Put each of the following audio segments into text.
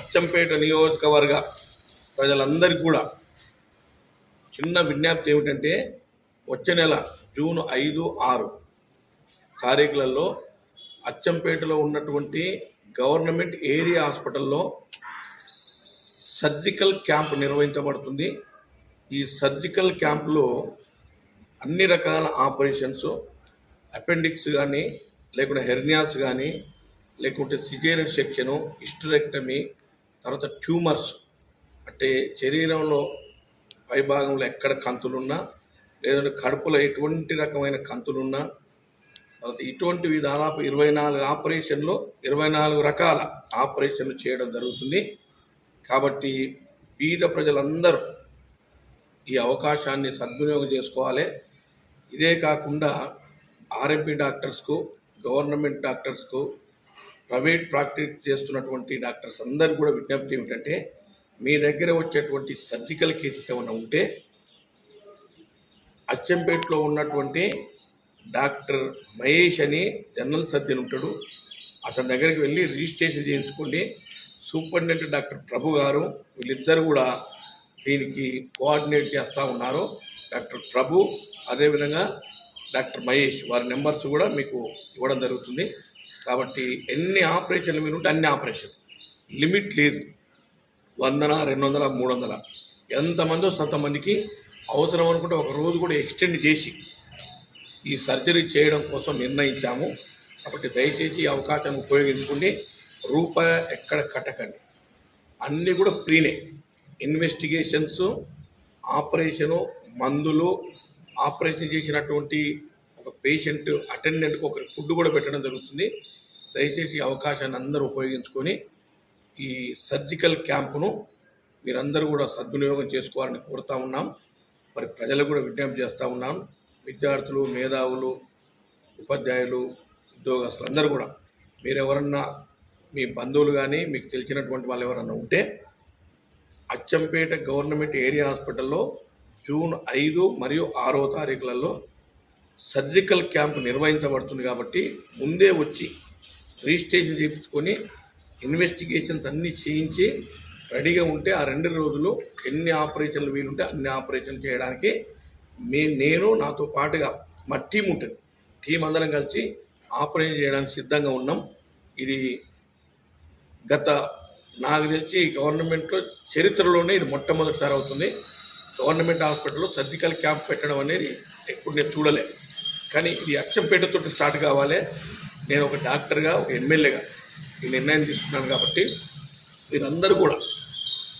అచ్చంపేట నియోజకవర్గ ప్రజలందరికీ కూడా చిన్న విజ్ఞప్తి ఏమిటంటే వచ్చే నెల జూన్ 5, 6 తారీఖులలో అచ్చంపేటలో ఉన్నటువంటి గవర్నమెంట్ ఏరియా హాస్పిటల్లో సర్జికల్ క్యాంప్ నిర్వహించబడుతుంది. ఈ సర్జికల్ క్యాంపులో అన్ని రకాల ఆపరేషన్స్, అపెండిక్స్ కానీ, లేకుంటే హెర్నియాస్ కానీ, లేకుంటే సిజేరియన్ సెక్షను, హిస్టరెక్టమీ, తర్వాత ట్యూమర్స్ అంటే శరీరంలో పైభాగంలో ఎక్కడ కంతులున్నా, లేదంటే కడుపులో ఎటువంటి రకమైన కంతులున్నా, తర్వాత ఇటువంటివి దాదాపు 24 ఆపరేషన్లు, 24 రకాల ఆపరేషన్లు చేయడం జరుగుతుంది. కాబట్టి పేద ప్రజలందరూ ఈ అవకాశాన్ని సద్వినియోగం చేసుకోవాలి. ఇదే కాకుండా ఆర్ఎంపీ డాక్టర్స్కు, గవర్నమెంట్ డాక్టర్స్కు, ప్రైవేట్ ప్రాక్టీస్ చేస్తున్నటువంటి డాక్టర్స్ అందరూ కూడా విజ్ఞప్తి ఏమిటంటే మీ దగ్గర వచ్చేటువంటి సర్జికల్ కేసెస్ ఏమైనా ఉంటే అచ్చంపేటలో ఉన్నటువంటి డాక్టర్ మహేష్ అని జనరల్ సర్జన్ ఉంటాడు, అతని దగ్గరికి వెళ్ళి రిజిస్ట్రేషన్ చేయించుకోండి. సూపరింటెండెంట్ డాక్టర్ ప్రభు గారు వీళ్ళిద్దరు కూడా దీనికి కోఆర్డినేట్ చేస్తూ ఉన్నారు. డాక్టర్ ప్రభు అదేవిధంగా డాక్టర్ మహేష్ వారి నెంబర్స్ కూడా మీకు ఇవ్వడం జరుగుతుంది. కాబట్టి ఎన్ని ఆపరేషన్లు మీరు ఉంటే అన్ని ఆపరేషన్, లిమిట్ లేదు. 100, 200, 300 ఎంతమందో అంతమందికి అవసరం అనుకుంటే ఒక రోజు కూడా ఎక్స్టెండ్ చేసి ఈ సర్జరీ చేయడం కోసం నిర్ణయించాము. కాబట్టి దయచేసి ఈ అవకాశాన్ని ఉపయోగించుకోండి. రూపాయి ఎక్కడ కట్టకండి, అన్నీ కూడా ఫ్రీనే. ఇన్వెస్టిగేషన్స్, ఆపరేషను, మందులు, ఆపరేషన్ చేసినటువంటి ఒక పేషెంట్ అటెండెంట్కి ఒక ఫుడ్ కూడా పెట్టడం జరుగుతుంది. దయచేసి ఈ అవకాశాన్ని అందరూ ఉపయోగించుకొని ఈ సర్జికల్ క్యాంపును మీరందరూ కూడా సద్వినియోగం చేసుకోవాలని కోరుతూ ఉన్నాం. మరి ప్రజలకు కూడా విజ్ఞప్తి చేస్తూ ఉన్నాం. విద్యార్థులు, మేధావులు, ఉపాధ్యాయులు, ఉద్యోగస్తులు అందరూ కూడా మీరు ఎవరన్నా మీ బంధువులు కానీ మీకు తెలిసినటువంటి వాళ్ళు ఎవరన్నా ఉంటే అచ్చంపేట గవర్నమెంట్ ఏరియా హాస్పిటల్లో జూన్ 5 మరియు 6 తారీఖులలో సర్జికల్ క్యాంప్ నిర్వహించబడుతుంది. కాబట్టి ముందే వచ్చి రిజిస్ట్రేషన్ చేయించుకొని ఇన్వెస్టిగేషన్స్ అన్నీ చేయించి రెడీగా ఉంటే ఆ 2 రోజులు ఎన్ని ఆపరేషన్లు వీలుంటే అన్ని ఆపరేషన్ చేయడానికి నేను నాతో పాటుగా మా టీం ఉంటుంది. టీం అందరం కలిసి ఆపరేషన్ చేయడానికి సిద్ధంగా ఉన్నాం. ఇది నాకు తెలిసి గవర్నమెంట్లో చరిత్రలోనే ఇది మొట్టమొదటిసారి అవుతుంది. గవర్నమెంట్ హాస్పిటల్లో సర్జికల్ క్యాంప్ పెట్టడం అనేది ఎప్పుడు నేను చూడలే. కానీ ఇది అచ్చంపేటతో స్టార్ట్ కావాలి. నేను ఒక డాక్టర్గా, ఒక ఎమ్మెల్యేగా ఈ నిర్ణయం తీసుకున్నాను. కాబట్టి మీరందరూ కూడా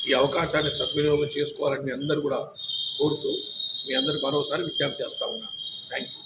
ఈ అవకాశాన్ని సద్వినియోగం చేసుకోవాలని మీ అందరూ కూడా కోరుతూ మీ అందరికి మరోసారి విజ్ఞప్తి చేస్తూ ఉన్నాను. Thank you.